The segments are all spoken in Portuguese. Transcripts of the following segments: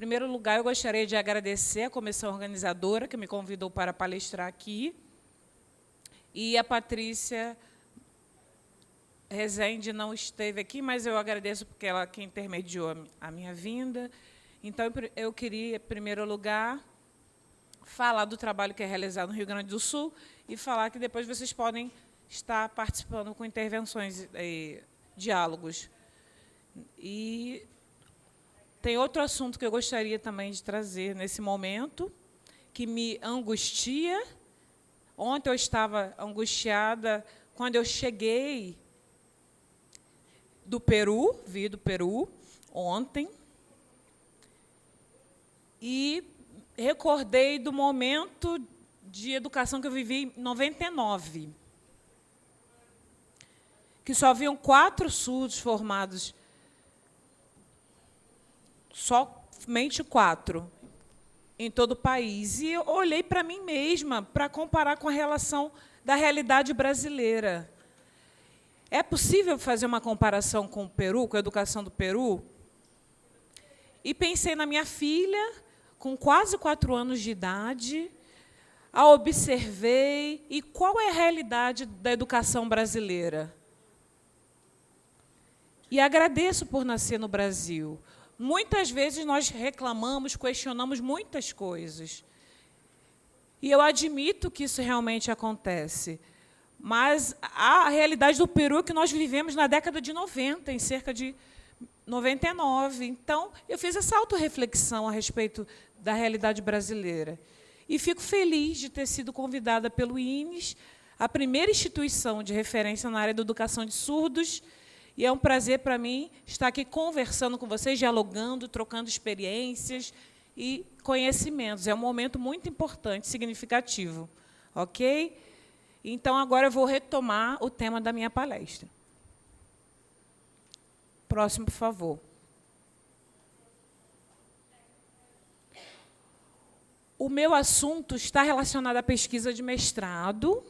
primeiro lugar, eu gostaria de agradecer a comissão organizadora, que me convidou para palestrar aqui, e a Patrícia Rezende não esteve aqui, mas eu agradeço porque ela que intermediou a minha vinda. Então, eu queria, em primeiro lugar, falar do trabalho que é realizado no Rio Grande do Sul e falar que depois vocês podem estar participando com intervenções e diálogos. E tem outro assunto que eu gostaria também de trazer nesse momento, que me angustia. Ontem eu estava angustiada quando eu cheguei do Peru, vi do Peru ontem, e recordei do momento de educação que eu vivi em 99, que só haviam 4 surdos formados, somente 4, em todo o país. E eu olhei para mim mesma para comparar com a relação da realidade brasileira. É possível fazer uma comparação com o Peru, com a educação do Peru? E pensei na minha filha, com quase 4 anos de idade, a observei, e qual é a realidade da educação brasileira? E agradeço por nascer no Brasil. Muitas vezes nós reclamamos, questionamos muitas coisas. E eu admito que isso realmente acontece. Mas a realidade do Peru é que nós vivemos na década de 90, em cerca de 99. Então, eu fiz essa autorreflexão a respeito da realidade brasileira. E fico feliz de ter sido convidada pelo INES, a primeira instituição de referência na área da educação de surdos. E é um prazer para mim estar aqui conversando com vocês, dialogando, trocando experiências e conhecimentos. É um momento muito importante, significativo. Ok? Então, agora eu vou retomar o tema da minha palestra. Próximo, por favor. O meu assunto está relacionado à pesquisa de mestrado.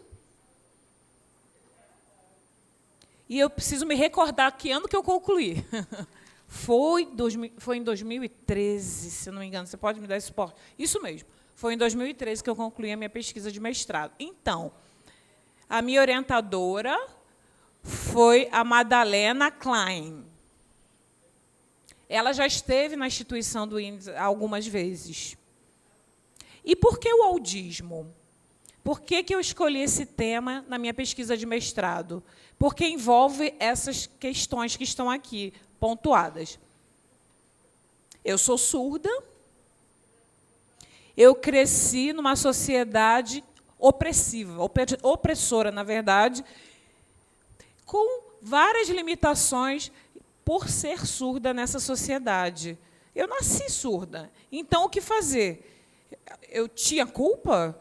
E eu preciso me recordar que ano que eu concluí. Foi em 2013, se não me engano. Você pode me dar esse suporte? Isso mesmo. Foi em 2013 que eu concluí a minha pesquisa de mestrado. Então, a minha orientadora foi a Madalena Klein. Ela já esteve na instituição do INES algumas vezes. E por que o audismo? Por que eu escolhi esse tema na minha pesquisa de mestrado? Porque envolve essas questões que estão aqui pontuadas. Eu sou surda, eu cresci numa sociedade opressiva, opressora, na verdade, com várias limitações por ser surda nessa sociedade. Eu nasci surda, então o que fazer? Eu tinha culpa?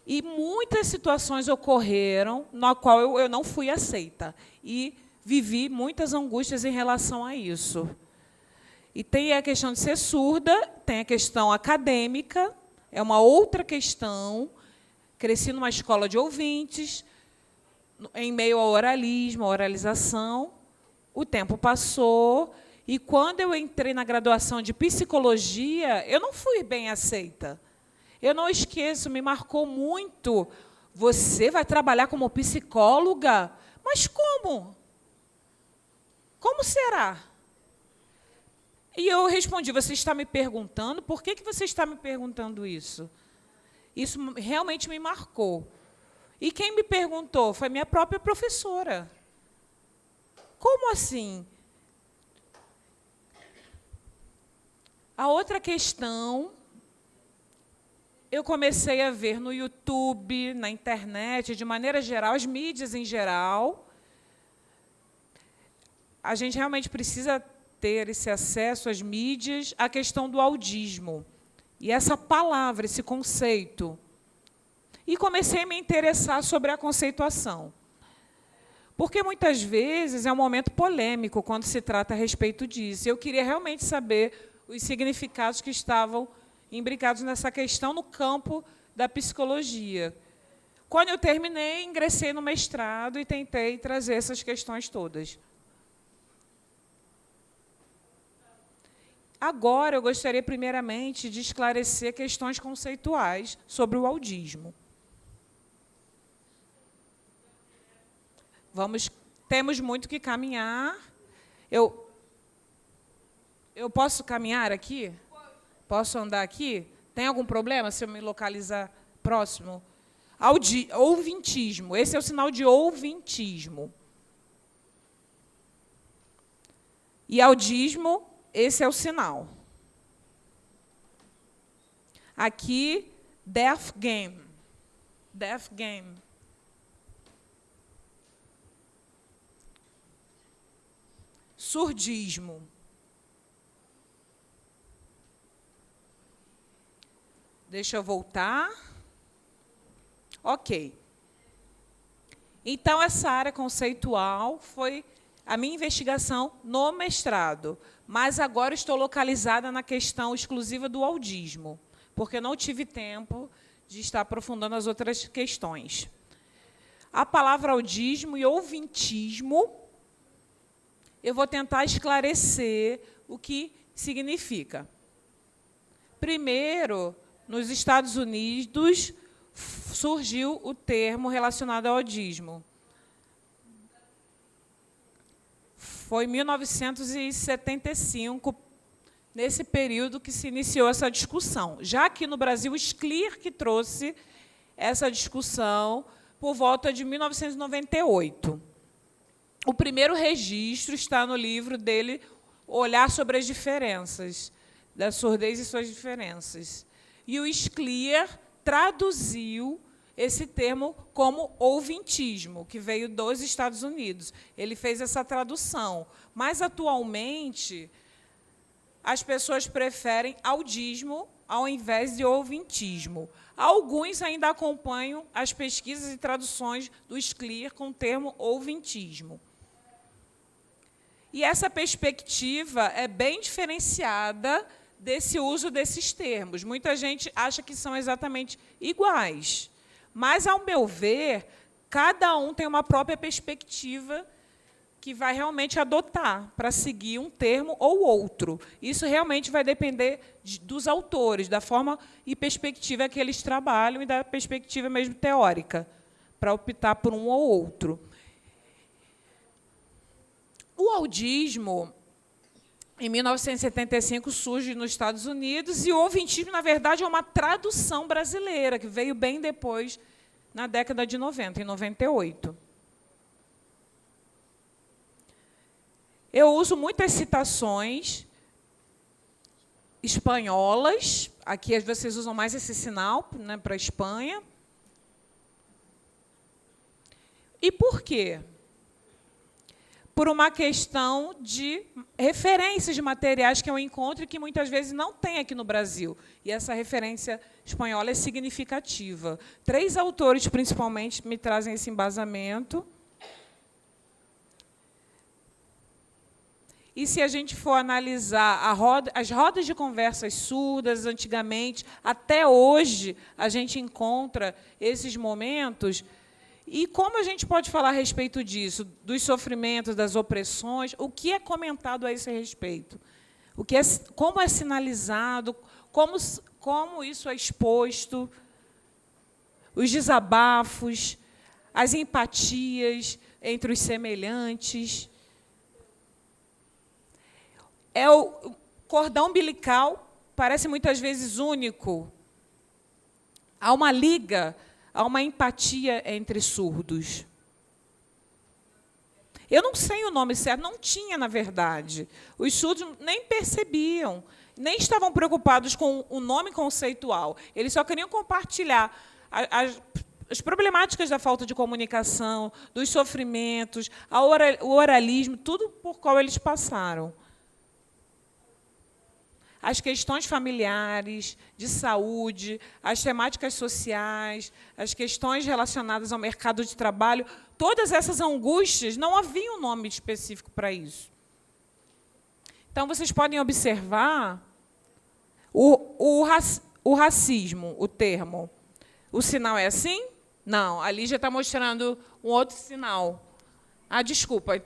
E muitas situações ocorreram na qual eu não fui aceita. E vivi muitas angústias em relação a isso. E tem a questão de ser surda, tem a questão acadêmica, é uma outra questão. Cresci numa escola de ouvintes, em meio ao oralismo, à oralização. O tempo passou, e quando eu entrei na graduação de psicologia, eu não fui bem aceita. Eu não esqueço, me marcou muito. Você vai trabalhar como psicóloga? Mas como? Como será? E eu respondi, você está me perguntando? Por que você está me perguntando isso? Isso realmente me marcou. E quem me perguntou foi minha própria professora. Como assim? A outra questão, eu comecei a ver no YouTube, na internet, de maneira geral, as mídias em geral. A gente realmente precisa ter esse acesso às mídias, a questão do audismo. E essa palavra, esse conceito. E comecei a me interessar sobre a conceituação. Porque, muitas vezes, é um momento polêmico quando se trata a respeito disso. Eu queria realmente saber os significados que estavam imbricados nessa questão no campo da psicologia. Quando eu terminei, ingressei no mestrado e tentei trazer essas questões todas. Agora, eu gostaria, primeiramente, de esclarecer questões conceituais sobre o audismo. Temos muito que caminhar. Eu posso caminhar aqui? Posso andar aqui? Tem algum problema se eu me localizar próximo? Ouvintismo. Esse é o sinal de ouvintismo. E audismo, esse é o sinal. Aqui, deaf game. Deaf game. Surdismo. Deixa eu voltar. Ok. Então, essa área conceitual foi a minha investigação no mestrado, mas agora estou localizada na questão exclusiva do audismo, porque não tive tempo de estar aprofundando as outras questões. A palavra audismo e ouvintismo, eu vou tentar esclarecer o que significa. Primeiro, nos Estados Unidos, surgiu o termo relacionado ao audismo. Foi em 1975, nesse período, que se iniciou essa discussão. Já aqui no Brasil, o SCLIR que trouxe essa discussão por volta de 1998. O primeiro registro está no livro dele, Olhar sobre as Diferenças, da surdez e suas diferenças. E o SCLIR traduziu esse termo como ouvintismo, que veio dos Estados Unidos. Ele fez essa tradução. Mas, atualmente, as pessoas preferem audismo ao invés de ouvintismo. Alguns ainda acompanham as pesquisas e traduções do SCLIR com o termo ouvintismo. E essa perspectiva é bem diferenciada desse uso desses termos. Muita gente acha que são exatamente iguais. Mas, ao meu ver, cada um tem uma própria perspectiva que vai realmente adotar para seguir um termo ou outro. Isso realmente vai depender dos autores, da forma e perspectiva que eles trabalham e da perspectiva mesmo teórica, para optar por um ou outro. O audismo, em 1975, surge nos Estados Unidos, e o ouvintismo, na verdade, é uma tradução brasileira, que veio bem depois, na década de 90, em 98. Eu uso muitas citações espanholas. Aqui vocês usam mais esse sinal, né, para a Espanha. E por quê? Por uma questão de referências de materiais que eu encontro e que muitas vezes não tem aqui no Brasil. E essa referência espanhola é significativa. 3 autores, principalmente, me trazem esse embasamento. E, se a gente for analisar as rodas de conversas surdas, antigamente, até hoje, a gente encontra esses momentos. E como a gente pode falar a respeito disso, dos sofrimentos, das opressões, o que é comentado a esse respeito? Como é sinalizado, como isso é exposto, os desabafos, as empatias entre os semelhantes. O cordão umbilical parece muitas vezes único. Há uma liga, há uma empatia entre surdos. Eu não sei o nome certo, não tinha, na verdade. Os surdos nem percebiam, nem estavam preocupados com o nome conceitual. Eles só queriam compartilhar as problemáticas da falta de comunicação, dos sofrimentos, o oralismo, tudo por qual eles passaram. As questões familiares, de saúde, as temáticas sociais, as questões relacionadas ao mercado de trabalho, todas essas angústias, não havia um nome específico para isso. Então, vocês podem observar o racismo, o termo. O sinal é assim? Não, a Lígia está mostrando um outro sinal. Ah, desculpa,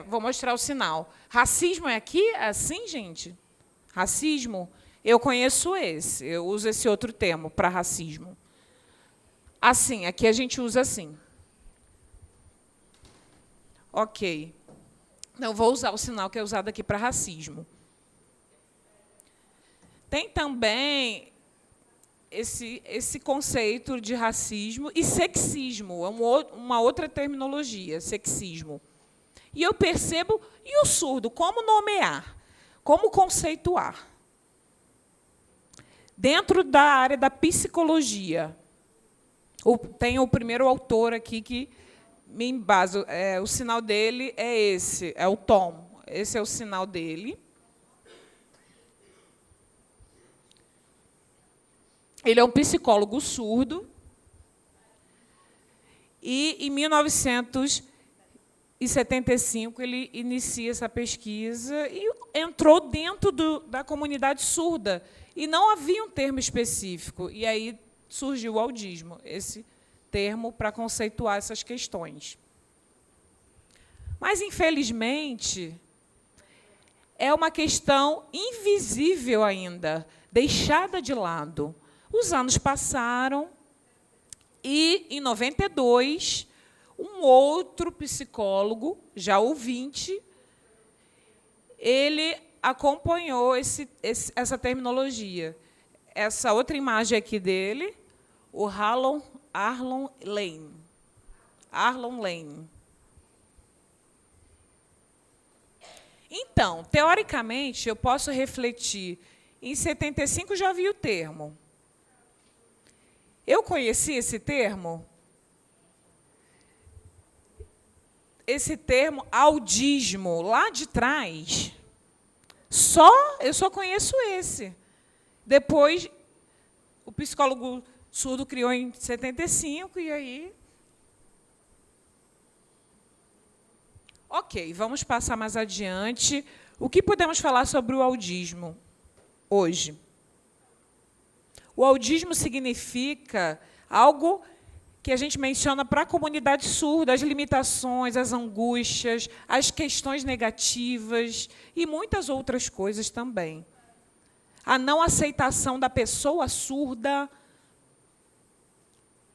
vou mostrar o sinal. Racismo é aqui? É assim, gente? Racismo, eu conheço esse, eu uso esse outro termo para racismo. Assim, aqui a gente usa assim. Ok. Não vou usar o sinal que é usado aqui para racismo. Tem também esse conceito de racismo e sexismo, é uma outra terminologia, sexismo. E eu percebo, e o surdo, como nomear, como conceituar? Dentro da área da psicologia, tem o primeiro autor aqui que me embaso, o sinal dele é esse, é o tom, esse é o sinal dele. Ele é um psicólogo surdo e, em 1975, ele inicia essa pesquisa e entrou dentro da comunidade surda. E não havia um termo específico. E aí surgiu o audismo, esse termo para conceituar essas questões. Mas, infelizmente, é uma questão invisível ainda, deixada de lado. Os anos passaram e, em 92, um outro psicólogo, já ouvinte, ele acompanhou essa terminologia. Essa outra imagem aqui dele, o Arlon Lane. Arlon Lane. Então, teoricamente, eu posso refletir. Em 75 já vi o termo. Eu conheci esse termo? Esse termo audismo, lá de trás, eu só conheço esse. Depois, o psicólogo surdo criou em 75, e aí... Ok, vamos passar mais adiante. O que podemos falar sobre o audismo hoje? O audismo significa algo que a gente menciona para a comunidade surda, as limitações, as angústias, as questões negativas e muitas outras coisas também. A não aceitação da pessoa surda.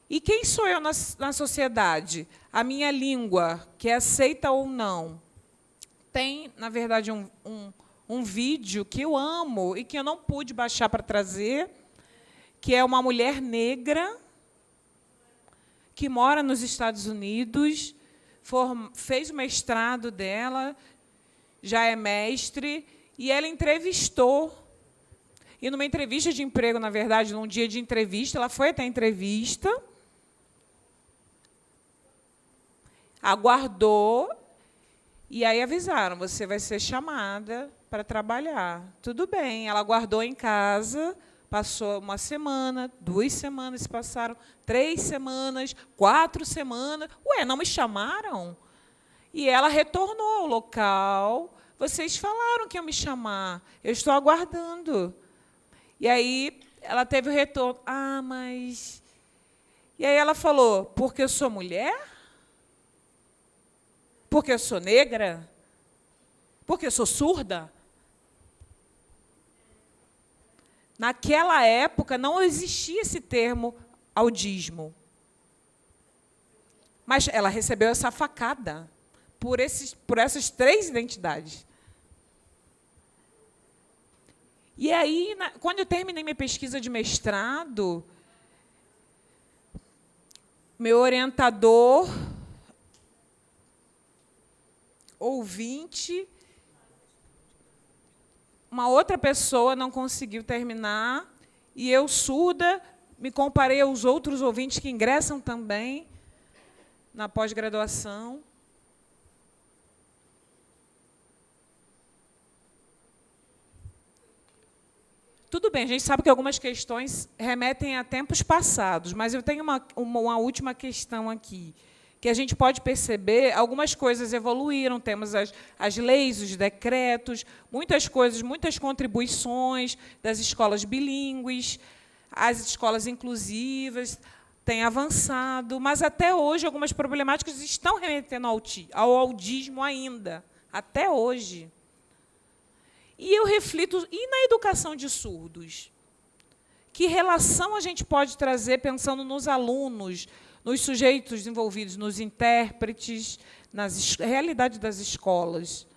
E quem sou eu na sociedade? A minha língua, que é aceita ou não. Tem, na verdade, um vídeo que eu amo e que eu não pude baixar para trazer, que é uma mulher negra que mora nos Estados Unidos, fez o mestrado dela, já é mestre, e ela entrevistou. E, numa entrevista de emprego, na verdade, num dia de entrevista, ela foi até a entrevista, aguardou, e aí avisaram, você vai ser chamada para trabalhar. Tudo bem, ela aguardou em casa. Passou uma semana, 2 semanas se passaram, 3 semanas, 4 semanas. Ué, não me chamaram? E ela retornou ao local. Vocês falaram que iam me chamar. Eu estou aguardando. E aí ela teve o retorno. Ah, mas... E aí ela falou, porque eu sou mulher? Porque eu sou negra? Porque eu sou surda? Naquela época, não existia esse termo audismo. Mas ela recebeu essa facada por essas 3 identidades. E aí, quando eu terminei minha pesquisa de mestrado, meu orientador, ouvinte, uma outra pessoa não conseguiu terminar, e eu, surda, me comparei aos outros ouvintes que ingressam também na pós-graduação. Tudo bem, a gente sabe que algumas questões remetem a tempos passados, mas eu tenho uma última questão aqui, que a gente pode perceber, algumas coisas evoluíram, temos as leis, os decretos, muitas coisas, muitas contribuições das escolas bilíngues, as escolas inclusivas têm avançado, mas, até hoje, algumas problemáticas estão remetendo ao audismo ainda, até hoje. E eu reflito, e na educação de surdos? Que relação a gente pode trazer pensando nos alunos, nos sujeitos envolvidos, nos intérpretes, na realidade das escolas?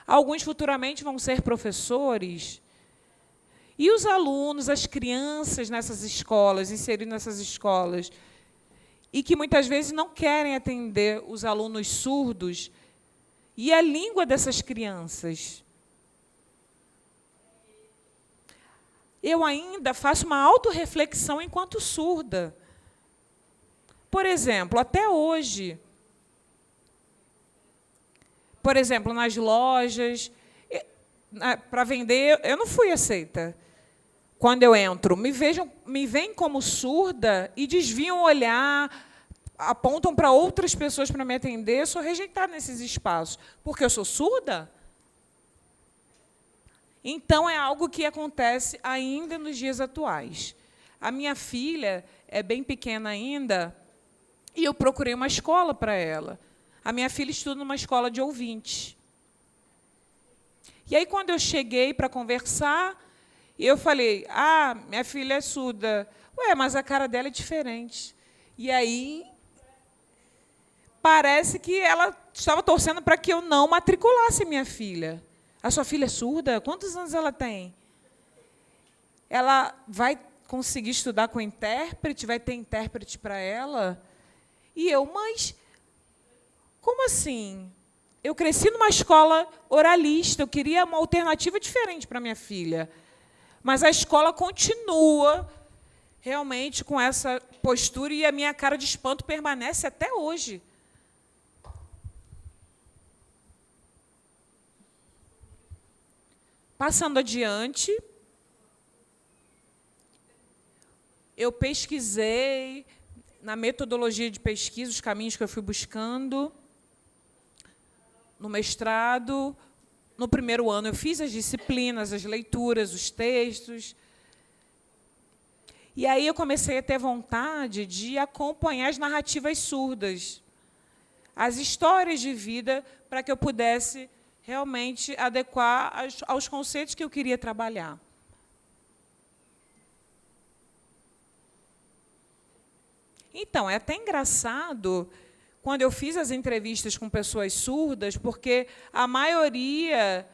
Alguns futuramente vão ser professores. E os alunos, as crianças nessas escolas, inseridos nessas escolas, e que muitas vezes não querem atender os alunos surdos, e a língua dessas crianças? Eu ainda faço uma autorreflexão enquanto surda. Por exemplo, até hoje, por exemplo, nas lojas, para vender, eu não fui aceita. Quando eu entro, me veem como surda e desviam o olhar, apontam para outras pessoas para me atender, eu sou rejeitada nesses espaços. Porque eu sou surda? Então, é algo que acontece ainda nos dias atuais. A minha filha é bem pequena ainda, e eu procurei uma escola para ela. A minha filha estuda numa escola de ouvintes. E aí, quando eu cheguei para conversar, eu falei, minha filha é surda. Ué, mas a cara dela é diferente. E aí, parece que ela estava torcendo para que eu não matriculasse minha filha. A sua filha é surda? Quantos anos ela tem? Ela vai conseguir estudar com intérprete? Vai ter intérprete para ela? E eu, mas como assim? Eu cresci numa escola oralista, eu queria uma alternativa diferente para minha filha. Mas a escola continua realmente com essa postura e a minha cara de espanto permanece até hoje. Passando adiante, eu pesquisei na metodologia de pesquisa, os caminhos que eu fui buscando. No mestrado, no primeiro ano, eu fiz as disciplinas, as leituras, os textos. E aí eu comecei a ter vontade de acompanhar as narrativas surdas, as histórias de vida, para que eu pudesse realmente adequar aos conceitos que eu queria trabalhar. Então, é até engraçado quando eu fiz as entrevistas com pessoas surdas, porque a maioria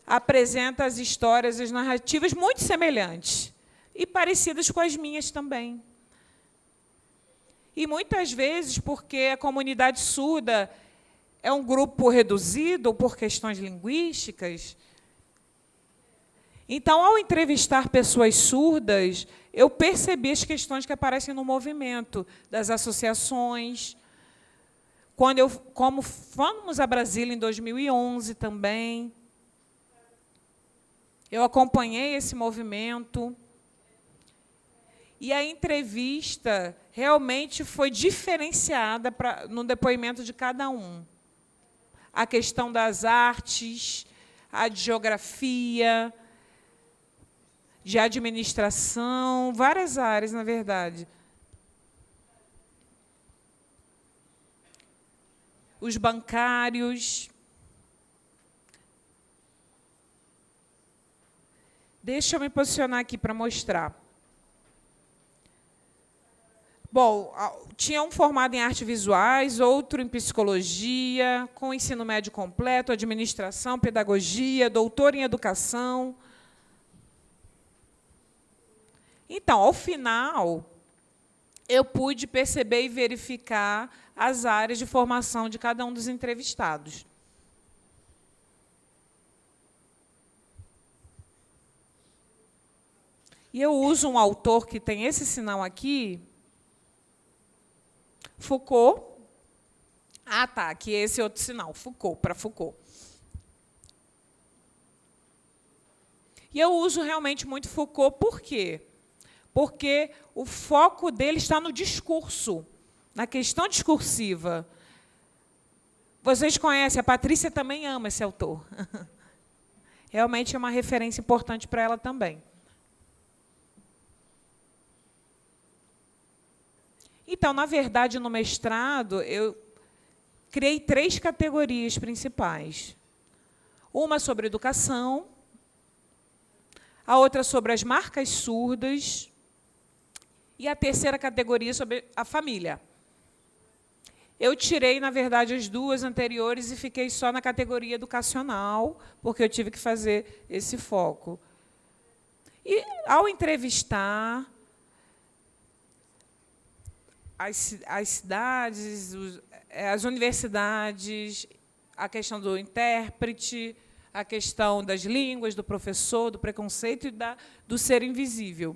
apresenta as histórias, as narrativas muito semelhantes e parecidas com as minhas também. E, muitas vezes, porque a comunidade surda é um grupo reduzido por questões linguísticas. Então, ao entrevistar pessoas surdas, eu percebi as questões que aparecem no movimento das associações. Como fomos a Brasília em 2011 também, eu acompanhei esse movimento. E a entrevista realmente foi diferenciada no depoimento de cada um. A questão das artes, a de geografia, de administração, várias áreas, na verdade. Os bancários. Deixa eu me posicionar aqui para mostrar. Bom, tinha um formado em artes visuais, outro em psicologia, com ensino médio completo, administração, pedagogia, doutor em educação. Então, ao final, eu pude perceber e verificar as áreas de formação de cada um dos entrevistados. E eu uso um autor que tem esse sinal aqui, Foucault. Tá, aqui é esse outro sinal, Foucault, para Foucault. E eu uso realmente muito Foucault, por quê? Porque o foco dele está no discurso, na questão discursiva. Vocês conhecem, a Patrícia também ama esse autor. Realmente é uma referência importante para ela também. Então, na verdade, no mestrado, eu criei 3 categorias principais. Uma sobre educação, a outra sobre as marcas surdas e a terceira categoria sobre a família. Eu tirei, na verdade, as duas anteriores e fiquei só na categoria educacional, porque eu tive que fazer esse foco. E, ao entrevistar as cidades, as universidades, a questão do intérprete, a questão das línguas, do professor, do preconceito e do ser invisível.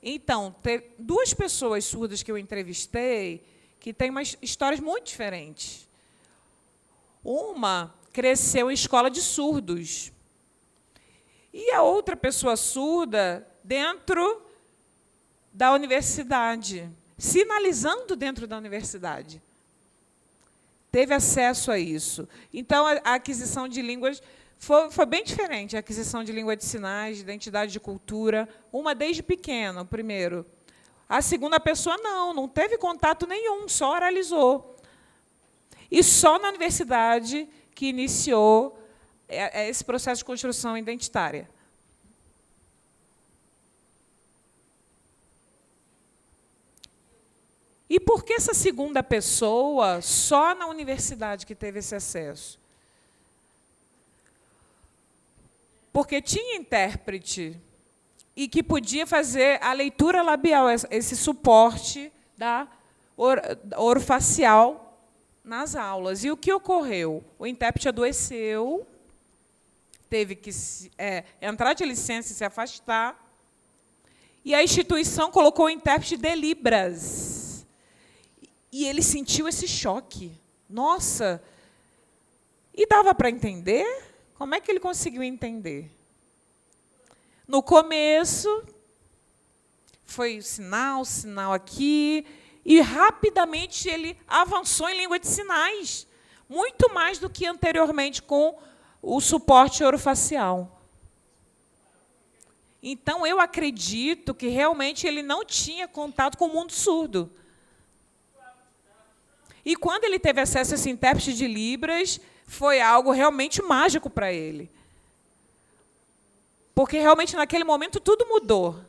Então, tem duas pessoas surdas que eu entrevistei que têm umas histórias muito diferentes. Uma cresceu em escola de surdos. E a outra pessoa surda dentro da universidade, sinalizando dentro da universidade. Teve acesso a isso. Então, a aquisição de línguas foi bem diferente. A aquisição de língua de sinais, de identidade de cultura, uma desde pequena, primeiro. A segunda pessoa, não teve contato nenhum, só oralizou. E só na universidade que iniciou esse processo de construção identitária. E por que essa segunda pessoa, só na universidade que teve esse acesso? Porque tinha intérprete e que podia fazer a leitura labial, esse suporte da orofacial nas aulas. E o que ocorreu? O intérprete adoeceu, teve que entrar de licença e se afastar, e a instituição colocou o intérprete de Libras. E ele sentiu esse choque. Nossa! E dava para entender? Como é que ele conseguiu entender? No começo, foi sinal aqui, e rapidamente ele avançou em língua de sinais, muito mais do que anteriormente com o suporte orofacial. Então, eu acredito que realmente ele não tinha contato com o mundo surdo. E quando ele teve acesso a esse intérprete de Libras, foi algo realmente mágico para ele. Porque, realmente, naquele momento, tudo mudou.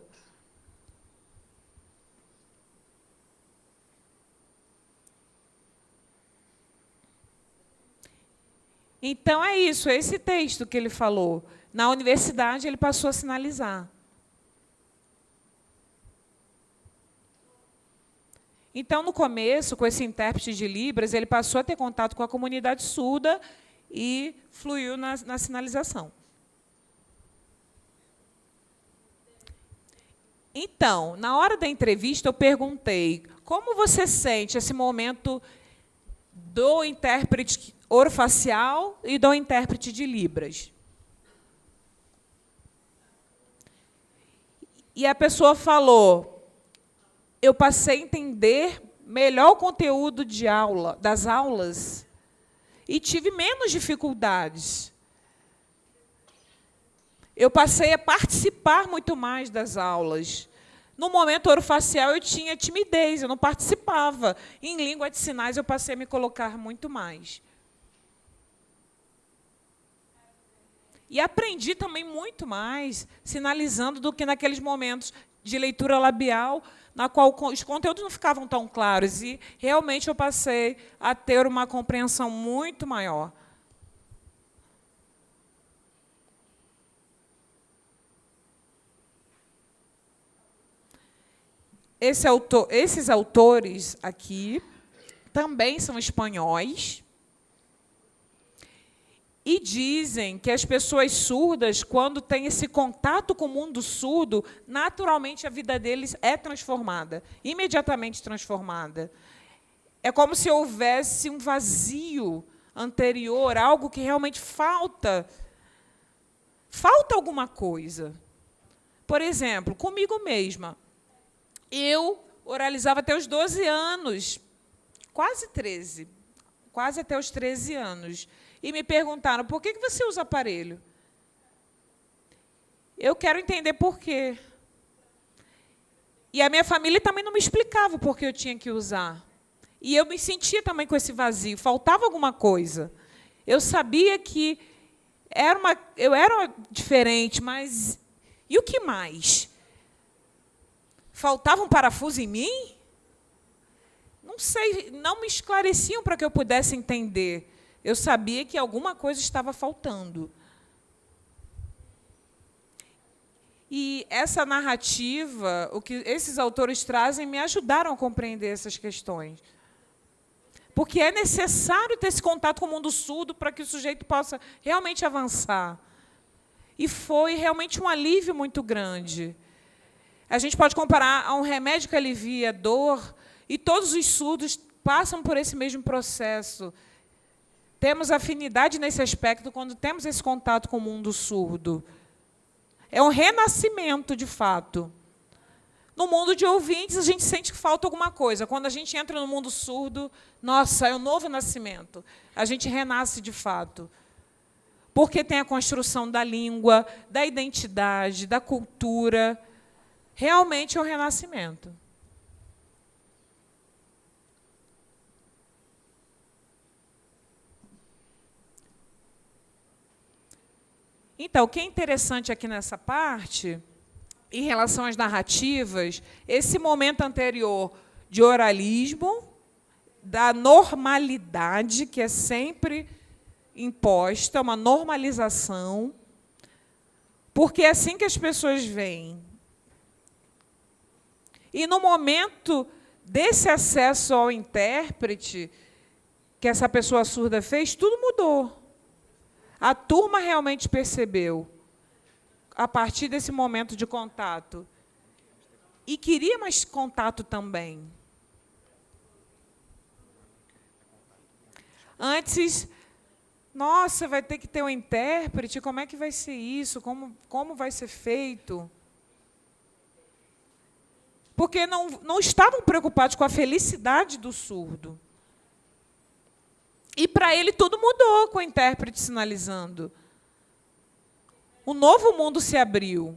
Então, é isso, é esse texto que ele falou. Na universidade, ele passou a sinalizar. Então, no começo, com esse intérprete de Libras, ele passou a ter contato com a comunidade surda e fluiu na sinalização. Então, na hora da entrevista, eu perguntei como você sente esse momento do intérprete orofacial e do intérprete de Libras. E a pessoa falou, eu passei a entender melhor o conteúdo das aulas e tive menos dificuldades. Eu passei a participar muito mais das aulas. No momento orofacial, eu tinha timidez, eu não participava. Em língua de sinais, eu passei a me colocar muito mais. E aprendi também muito mais sinalizando do que naqueles momentos de leitura labial, na qual os conteúdos não ficavam tão claros. E, realmente, eu passei a ter uma compreensão muito maior. Esses autores aqui também são espanhóis e dizem que as pessoas surdas, quando têm esse contato com o mundo surdo, naturalmente a vida deles é transformada, imediatamente transformada. É como se houvesse um vazio anterior, algo que realmente falta. Falta alguma coisa. Por exemplo, comigo mesma. Eu oralizava até os 12 anos, quase 13, quase até os 13 anos. E me perguntaram, por que você usa aparelho? Eu quero entender por quê. E a minha família também não me explicava por que eu tinha que usar. E eu me sentia também com esse vazio, faltava alguma coisa. Eu sabia que eu era diferente, mas e o que mais? Faltava um parafuso em mim? Não sei, não me esclareciam para que eu pudesse entender. Eu sabia que alguma coisa estava faltando. E essa narrativa, o que esses autores trazem, me ajudaram a compreender essas questões. Porque é necessário ter esse contato com o mundo surdo para que o sujeito possa realmente avançar. E foi realmente um alívio muito grande. A gente pode comparar a um remédio que alivia a dor, e todos os surdos passam por esse mesmo processo. Temos afinidade nesse aspecto quando temos esse contato com o mundo surdo. É um renascimento, de fato. No mundo de ouvintes, a gente sente que falta alguma coisa. Quando a gente entra no mundo surdo, nossa, é um novo nascimento. A gente renasce de fato. Porque tem a construção da língua, da identidade, da cultura. Realmente é um renascimento. Então, o que é interessante aqui nessa parte, em relação às narrativas, esse momento anterior de oralismo, da normalidade, que é sempre imposta, uma normalização, porque é assim que as pessoas veem. E no momento desse acesso ao intérprete, que essa pessoa surda fez, tudo mudou. A turma realmente percebeu, a partir desse momento de contato. E queria mais contato também. Antes, nossa, vai ter que ter um intérprete, como é que vai ser isso? Como vai ser feito? Porque não estavam preocupados com a felicidade do surdo. E, para ele, tudo mudou com o intérprete sinalizando. Um novo mundo se abriu.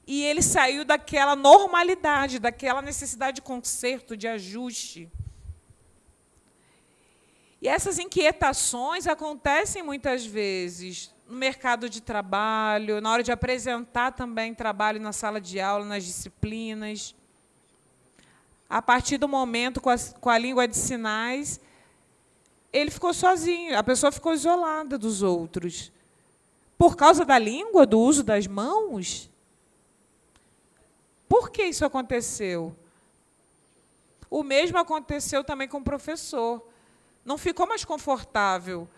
E ele saiu daquela normalidade, daquela necessidade de conserto, de ajuste. E essas inquietações acontecem muitas vezes no mercado de trabalho, na hora de apresentar também trabalho na sala de aula, nas disciplinas. A partir do momento, com a língua de sinais, ele ficou sozinho, a pessoa ficou isolada dos outros. Por causa da língua, do uso das mãos? Por que isso aconteceu? O mesmo aconteceu também com o professor. Não ficou mais confortável.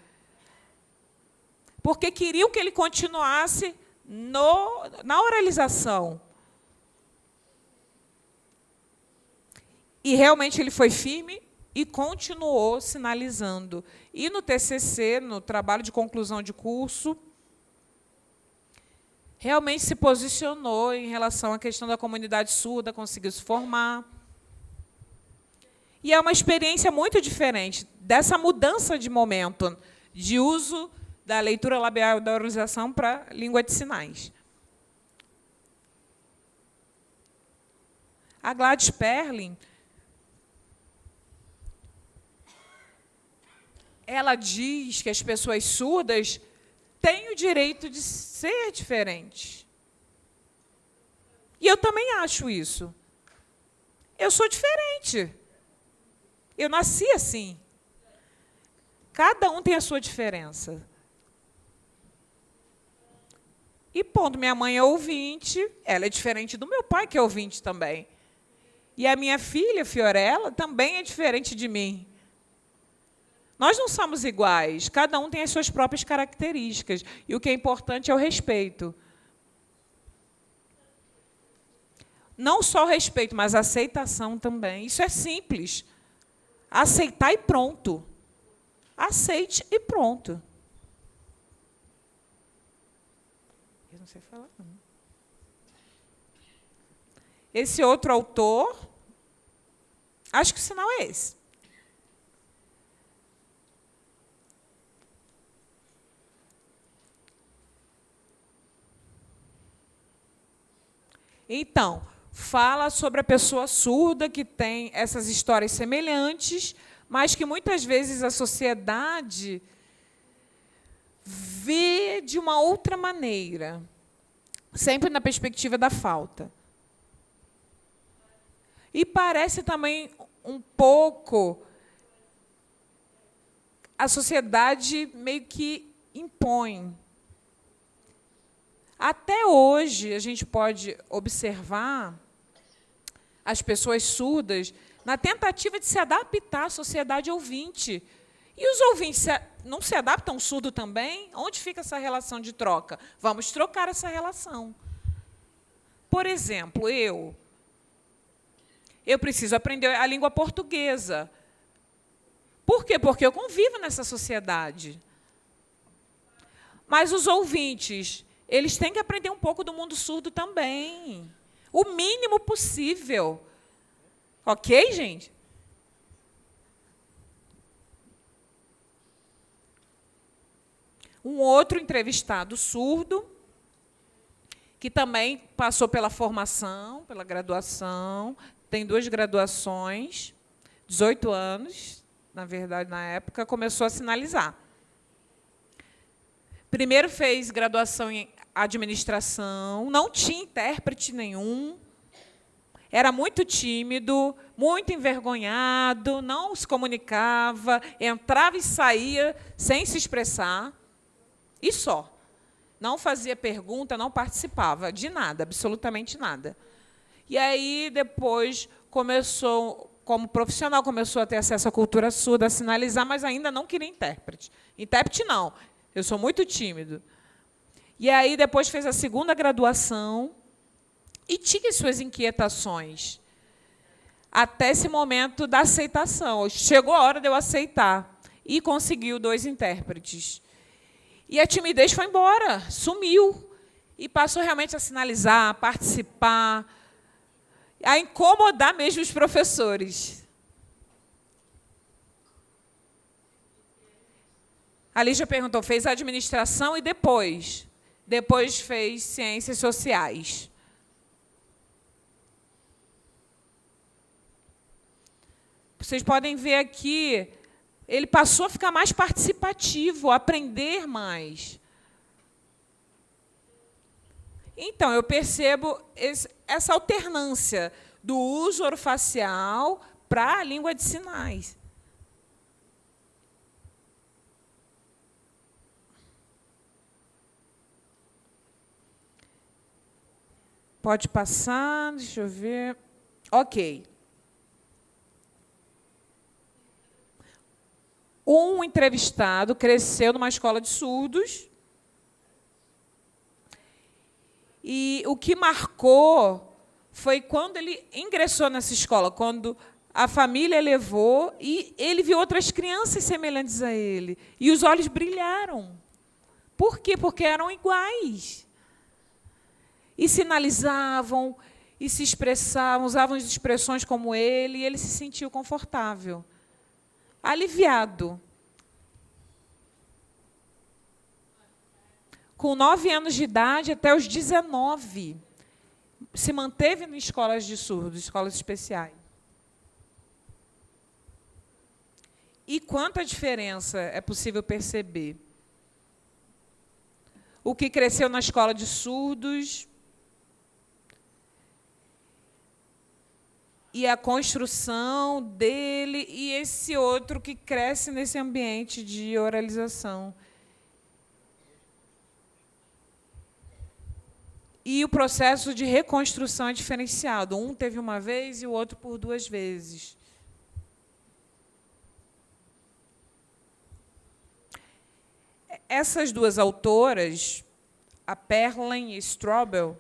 Porque queriam que ele continuasse na oralização. E realmente ele foi firme e continuou sinalizando. E no TCC, no trabalho de conclusão de curso, realmente se posicionou em relação à questão da comunidade surda, conseguiu se formar. E é uma experiência muito diferente dessa mudança de momento, de uso da leitura labial da oralização para a língua de sinais. A Gladys Perlin, ela diz que as pessoas surdas têm o direito de ser diferentes. E eu também acho isso. Eu sou diferente. Eu nasci assim. Cada um tem a sua diferença. E ponto, minha mãe é ouvinte, ela é diferente do meu pai, que é ouvinte também. E a minha filha, Fiorella, também é diferente de mim. Nós não somos iguais, cada um tem as suas próprias características. E o que é importante é o respeito. Não só o respeito, mas a aceitação também. Isso é simples. Aceitar e pronto. Aceite e pronto. Eu não sei falar, não. Esse outro autor, acho que o sinal é esse. Então, fala sobre a pessoa surda que tem essas histórias semelhantes, mas que muitas vezes a sociedade vê de uma outra maneira, sempre na perspectiva da falta. E parece também um pouco a sociedade meio que impõe. Até hoje, a gente pode observar as pessoas surdas na tentativa de se adaptar à sociedade ouvinte. E os ouvintes não se adaptam ao surdo também? Onde fica essa relação de troca? Vamos trocar essa relação. Por exemplo, eu preciso aprender a língua portuguesa. Por quê? Porque eu convivo nessa sociedade. Mas os ouvintes, eles têm que aprender um pouco do mundo surdo também. O mínimo possível. Ok, gente? Um outro entrevistado surdo, que também passou pela formação, pela graduação, tem 2 graduações, 18 anos, na verdade, na época, começou a sinalizar. Primeiro fez graduação em administração, não tinha intérprete nenhum, era muito tímido, muito envergonhado, não se comunicava, entrava e saía sem se expressar, e só. Não fazia pergunta, não participava de nada, absolutamente nada. E aí, depois, começou, como profissional, começou a ter acesso à cultura surda, a sinalizar, mas ainda não queria intérprete. Intérprete, não. Eu sou muito tímido. E aí, depois, fez a 2ª graduação e tinha suas inquietações. Até esse momento da aceitação. Chegou a hora de eu aceitar. E conseguiu 2 intérpretes. E a timidez foi embora, sumiu. E passou realmente a sinalizar, a participar, a incomodar mesmo os professores. A Lígia perguntou, fez administração e depois? Depois fez ciências sociais. Vocês podem ver aqui, ele passou a ficar mais participativo, a aprender mais. Então, eu percebo essa alternância do uso orofacial para a língua de sinais. Pode passar, deixa eu ver. Ok. Um entrevistado cresceu numa escola de surdos. E o que marcou foi quando ele ingressou nessa escola, quando a família levou e ele viu outras crianças semelhantes a ele. E os olhos brilharam. Por quê? Porque eram iguais. E sinalizavam, e se expressavam, usavam as expressões como ele, e ele se sentiu confortável, aliviado. Com 9 anos de idade, até os 19, se manteve em escolas de surdos, escolas especiais. E quanta diferença é possível perceber? O que cresceu na escola de surdos e a construção dele, e esse outro que cresce nesse ambiente de oralização. E o processo de reconstrução é diferenciado. Um teve uma vez e o outro por 2 vezes. Essas 2 autoras, a Perlen e Strobel,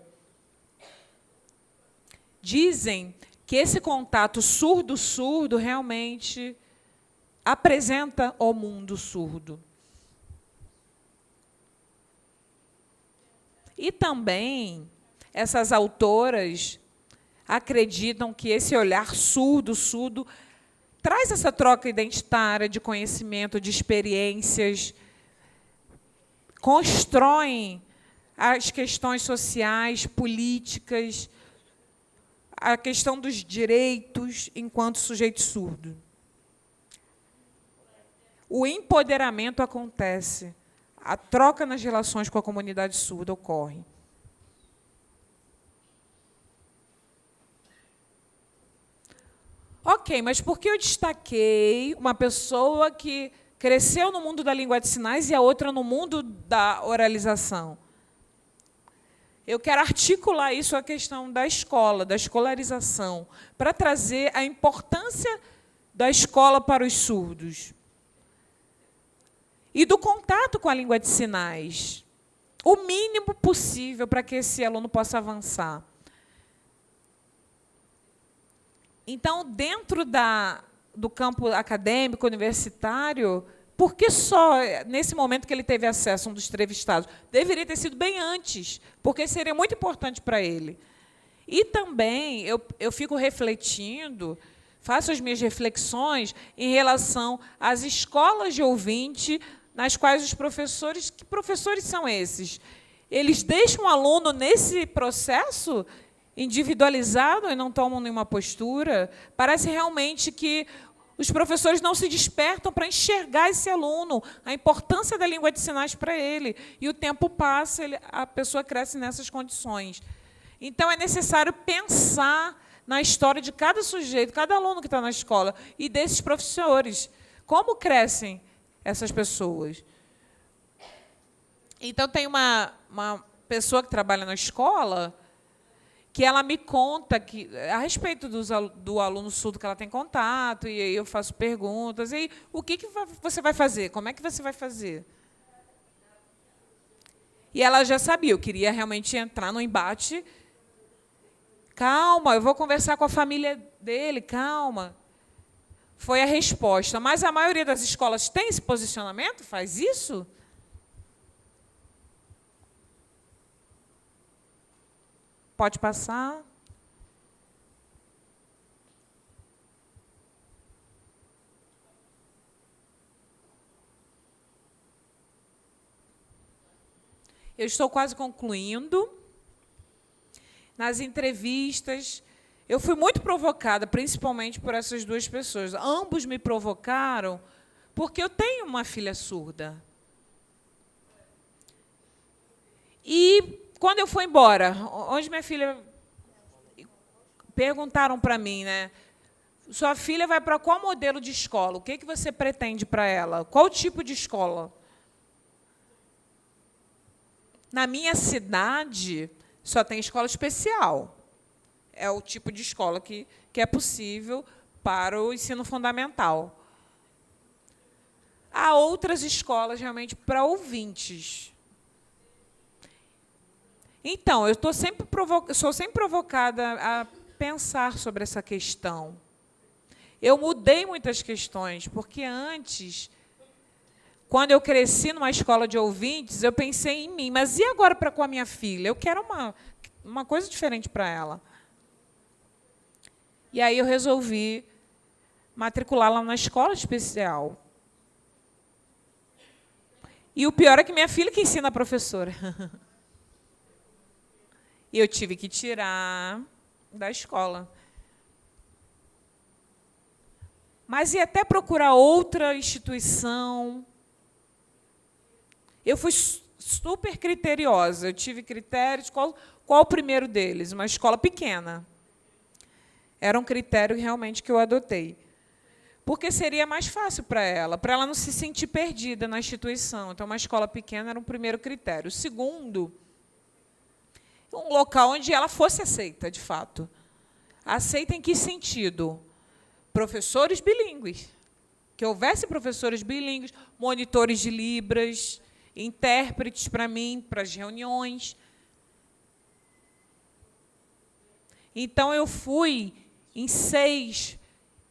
dizem que esse contato surdo-surdo realmente apresenta o mundo surdo. E também, essas autoras acreditam que esse olhar surdo traz essa troca identitária de conhecimento, de experiências, constroem as questões sociais, políticas, a questão dos direitos enquanto sujeito surdo. O empoderamento acontece, a troca nas relações com a comunidade surda ocorre. Ok, mas por que eu destaquei uma pessoa que cresceu no mundo da língua de sinais e a outra no mundo da oralização? Eu quero articular isso à questão da escola, da escolarização, para trazer a importância da escola para os surdos. E do contato com a língua de sinais. O mínimo possível para que esse aluno possa avançar. Então, dentro do campo acadêmico, universitário, por que só nesse momento que ele teve acesso a um dos entrevistados? Deveria ter sido bem antes, porque seria muito importante para ele. E também eu fico refletindo, faço as minhas reflexões em relação às escolas de ouvinte, nas quais os professores... Que professores são esses? Eles deixam o aluno nesse processo individualizado e não tomam nenhuma postura? Parece realmente que os professores não se despertam para enxergar esse aluno, a importância da língua de sinais para ele. E o tempo passa, a pessoa cresce nessas condições. Então, é necessário pensar na história de cada sujeito, cada aluno que está na escola, e desses professores. Como crescem essas pessoas? Então, tem uma pessoa que trabalha na escola que ela me conta que, a respeito do aluno surdo que ela tem contato, e aí eu faço perguntas, e aí, o que você vai fazer? Como é que você vai fazer? E ela já sabia, eu queria realmente entrar no embate. Calma, eu vou conversar com a família dele, calma. Foi a resposta. Mas a maioria das escolas tem esse posicionamento? Faz isso? Pode passar. Eu estou quase concluindo. Nas entrevistas, eu fui muito provocada, principalmente por essas duas pessoas. Ambos me provocaram, porque eu tenho uma filha surda. E, quando eu fui embora, onde minha filha... Perguntaram para mim, né? Sua filha vai para qual modelo de escola? O que você pretende para ela? Qual tipo de escola? Na minha cidade, só tem escola especial. É o tipo de escola que é possível para o ensino fundamental. Há outras escolas, realmente, para ouvintes. Então, eu sou sempre provocada a pensar sobre essa questão. Eu mudei muitas questões, porque antes, quando eu cresci numa escola de ouvintes, eu pensei em mim, mas e agora com a minha filha? Eu quero uma coisa diferente para ela. E aí eu resolvi matriculá-la na escola especial. E o pior é que minha filha que ensina a professora. E eu tive que tirar da escola. Mas ia até procurar outra instituição. Eu fui super criteriosa. Eu tive critérios. Qual o primeiro deles? Uma escola pequena. Era um critério realmente que eu adotei. Porque seria mais fácil para ela não se sentir perdida na instituição. Então, uma escola pequena era um primeiro critério. O segundo, um local onde ela fosse aceita, de fato. Aceita em que sentido? Professores bilíngues. Que houvesse professores bilíngues, monitores de Libras, intérpretes para mim, para as reuniões. Então, eu fui em 6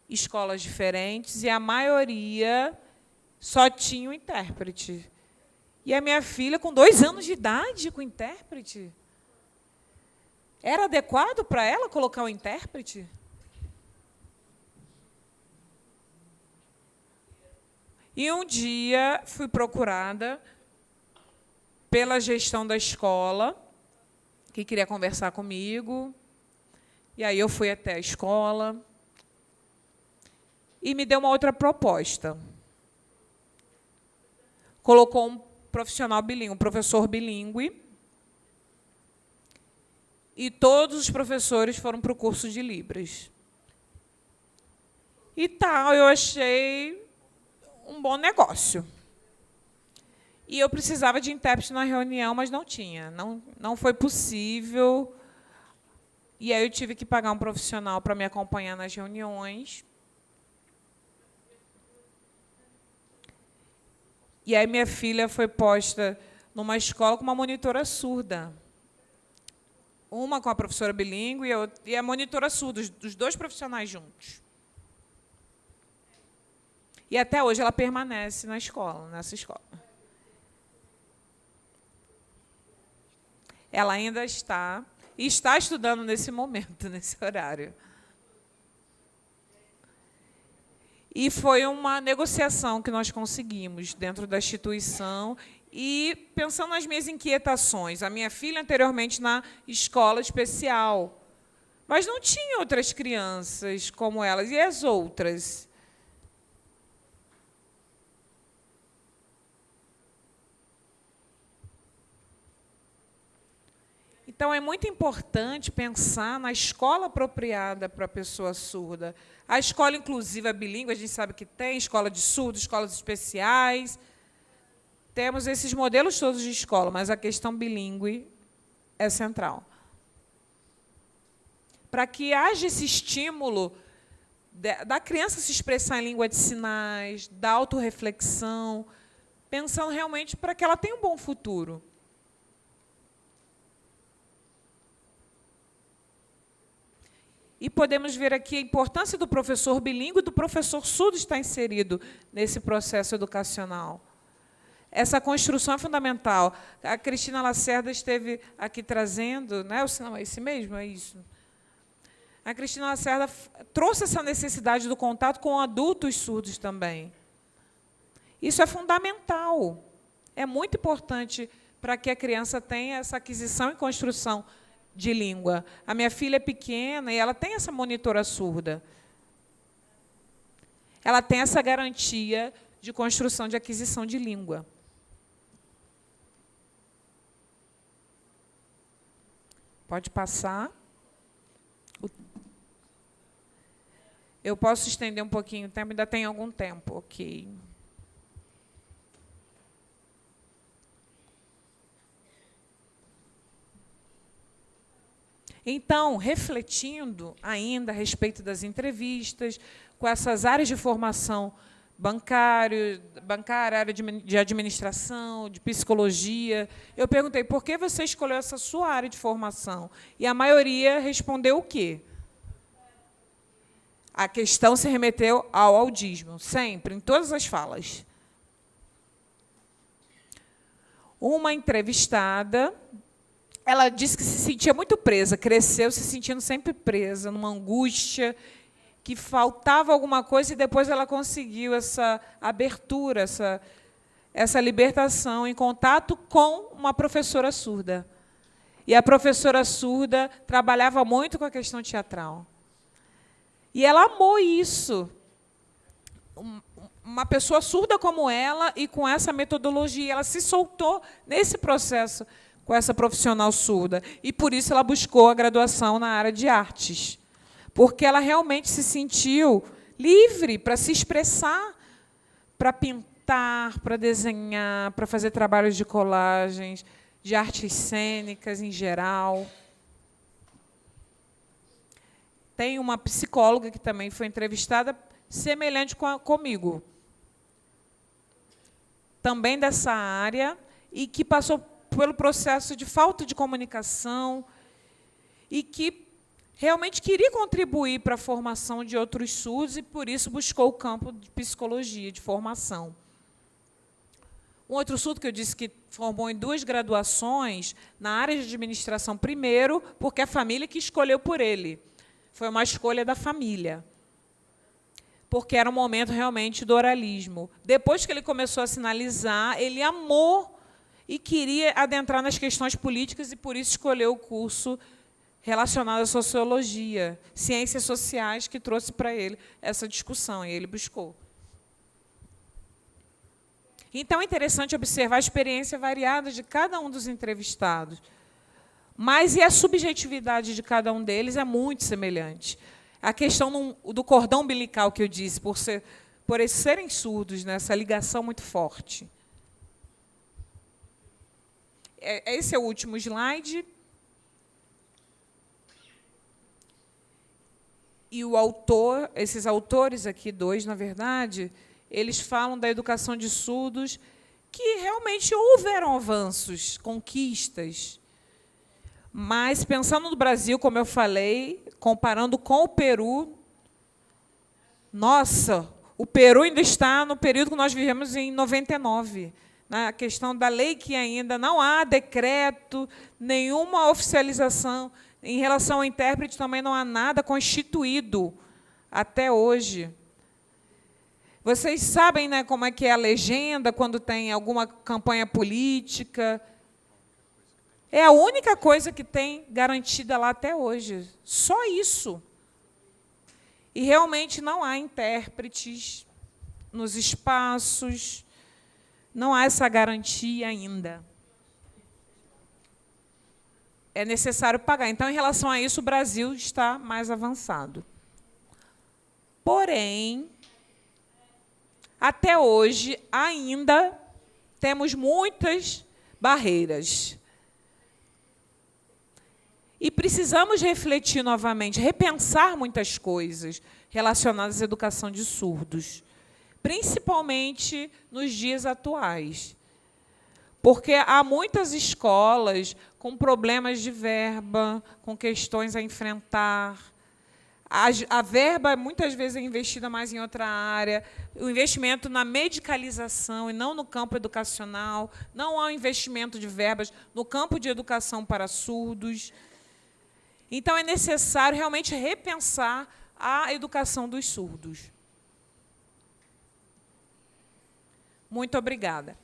escolas diferentes e a maioria só tinha um intérprete. E a minha filha, com 2 anos de idade, com intérprete. Era adequado para ela colocar o intérprete? E um dia fui procurada pela gestão da escola, que queria conversar comigo. E aí eu fui até a escola e me deu uma outra proposta. Colocou um profissional bilíngue, um professor bilíngue, e todos os professores foram para o curso de Libras. E tal, eu achei um bom negócio. E eu precisava de intérprete na reunião, mas não tinha. Não foi possível. E aí eu tive que pagar um profissional para me acompanhar nas reuniões. E aí minha filha foi posta numa escola com uma monitora surda. Uma com a professora bilíngue e a monitora surda, os dois profissionais juntos. E até hoje ela permanece na escola, nessa escola. Ela ainda está estudando nesse momento, nesse horário. E foi uma negociação que nós conseguimos dentro da instituição. E pensando nas minhas inquietações, a minha filha anteriormente na escola especial, mas não tinha outras crianças como elas, e as outras? Então, é muito importante pensar na escola apropriada para a pessoa surda. A escola inclusiva bilíngue, a gente sabe que tem escola de surdos, escolas especiais. Temos esses modelos todos de escola, mas a questão bilíngue é central. Para que haja esse estímulo da criança se expressar em língua de sinais, da autorreflexão, pensando realmente para que ela tenha um bom futuro. E podemos ver aqui a importância do professor bilíngue e do professor surdo estar inserido nesse processo educacional. Essa construção é fundamental. A Cristina Lacerda esteve aqui trazendo, né? O sinal é esse mesmo? É isso. A Cristina Lacerda trouxe essa necessidade do contato com adultos surdos também. Isso é fundamental. É muito importante para que a criança tenha essa aquisição e construção de língua. A minha filha é pequena e ela tem essa monitora surda. Ela tem essa garantia de construção de aquisição de língua. Pode passar. Eu posso estender um pouquinho o tempo, ainda tem algum tempo, ok. Então, refletindo ainda a respeito das entrevistas, com essas áreas de formação bancária, área de administração, de psicologia, eu perguntei, por que você escolheu essa sua área de formação? E a maioria respondeu o quê? A questão se remeteu ao autismo, sempre, em todas as falas. Uma entrevistada, ela disse que se sentia muito presa, cresceu se sentindo sempre presa, numa angústia, que faltava alguma coisa, e depois ela conseguiu essa abertura, essa libertação em contato com uma professora surda. E a professora surda trabalhava muito com a questão teatral. E ela amou isso. Uma pessoa surda como ela, e com essa metodologia, ela se soltou nesse processo com essa profissional surda. E, por isso, ela buscou a graduação na área de artes, porque ela realmente se sentiu livre para se expressar, para pintar, para desenhar, para fazer trabalhos de colagens, de artes cênicas em geral. Tem uma psicóloga que também foi entrevistada, semelhante comigo, também dessa área, e que passou pelo processo de falta de comunicação e que realmente queria contribuir para a formação de outros surdos e, por isso, buscou o campo de psicologia, de formação. Um outro surdo que eu disse que formou em 2 graduações, na área de administração, primeiro, porque a família que escolheu por ele. Foi uma escolha da família, porque era um momento realmente do oralismo. Depois que ele começou a sinalizar, ele amou e queria adentrar nas questões políticas, e, por isso, escolheu o curso relacionado à sociologia, ciências sociais, que trouxe para ele essa discussão, e ele buscou. Então, é interessante observar a experiência variada de cada um dos entrevistados. Mas e a subjetividade de cada um deles é muito semelhante. A questão do cordão umbilical que eu disse, por eles serem surdos, né, essa ligação muito forte. Esse é o último slide. E o autor, esses autores aqui, 2, na verdade, eles falam da educação de surdos, que realmente houveram avanços, conquistas. Mas, pensando no Brasil, como eu falei, comparando com o Peru, nossa, o Peru ainda está no período que nós vivemos em 99, na questão da lei, que ainda não há decreto, nenhuma oficialização. Em relação ao intérprete, também não há nada constituído até hoje. Vocês sabem, né, como é que é a legenda quando tem alguma campanha política? É a única coisa que tem garantida lá até hoje. Só isso. E realmente não há intérpretes nos espaços, não há essa garantia ainda. É necessário pagar. Então, em relação a isso, o Brasil está mais avançado. Porém, até hoje, ainda temos muitas barreiras. E precisamos refletir novamente, repensar muitas coisas relacionadas à educação de surdos, principalmente nos dias atuais. Porque há muitas escolas com problemas de verba, com questões a enfrentar. A verba, muitas vezes, é investida mais em outra área. O investimento na medicalização e não no campo educacional. Não há investimento de verbas no campo de educação para surdos. Então, é necessário realmente repensar a educação dos surdos. Muito obrigada.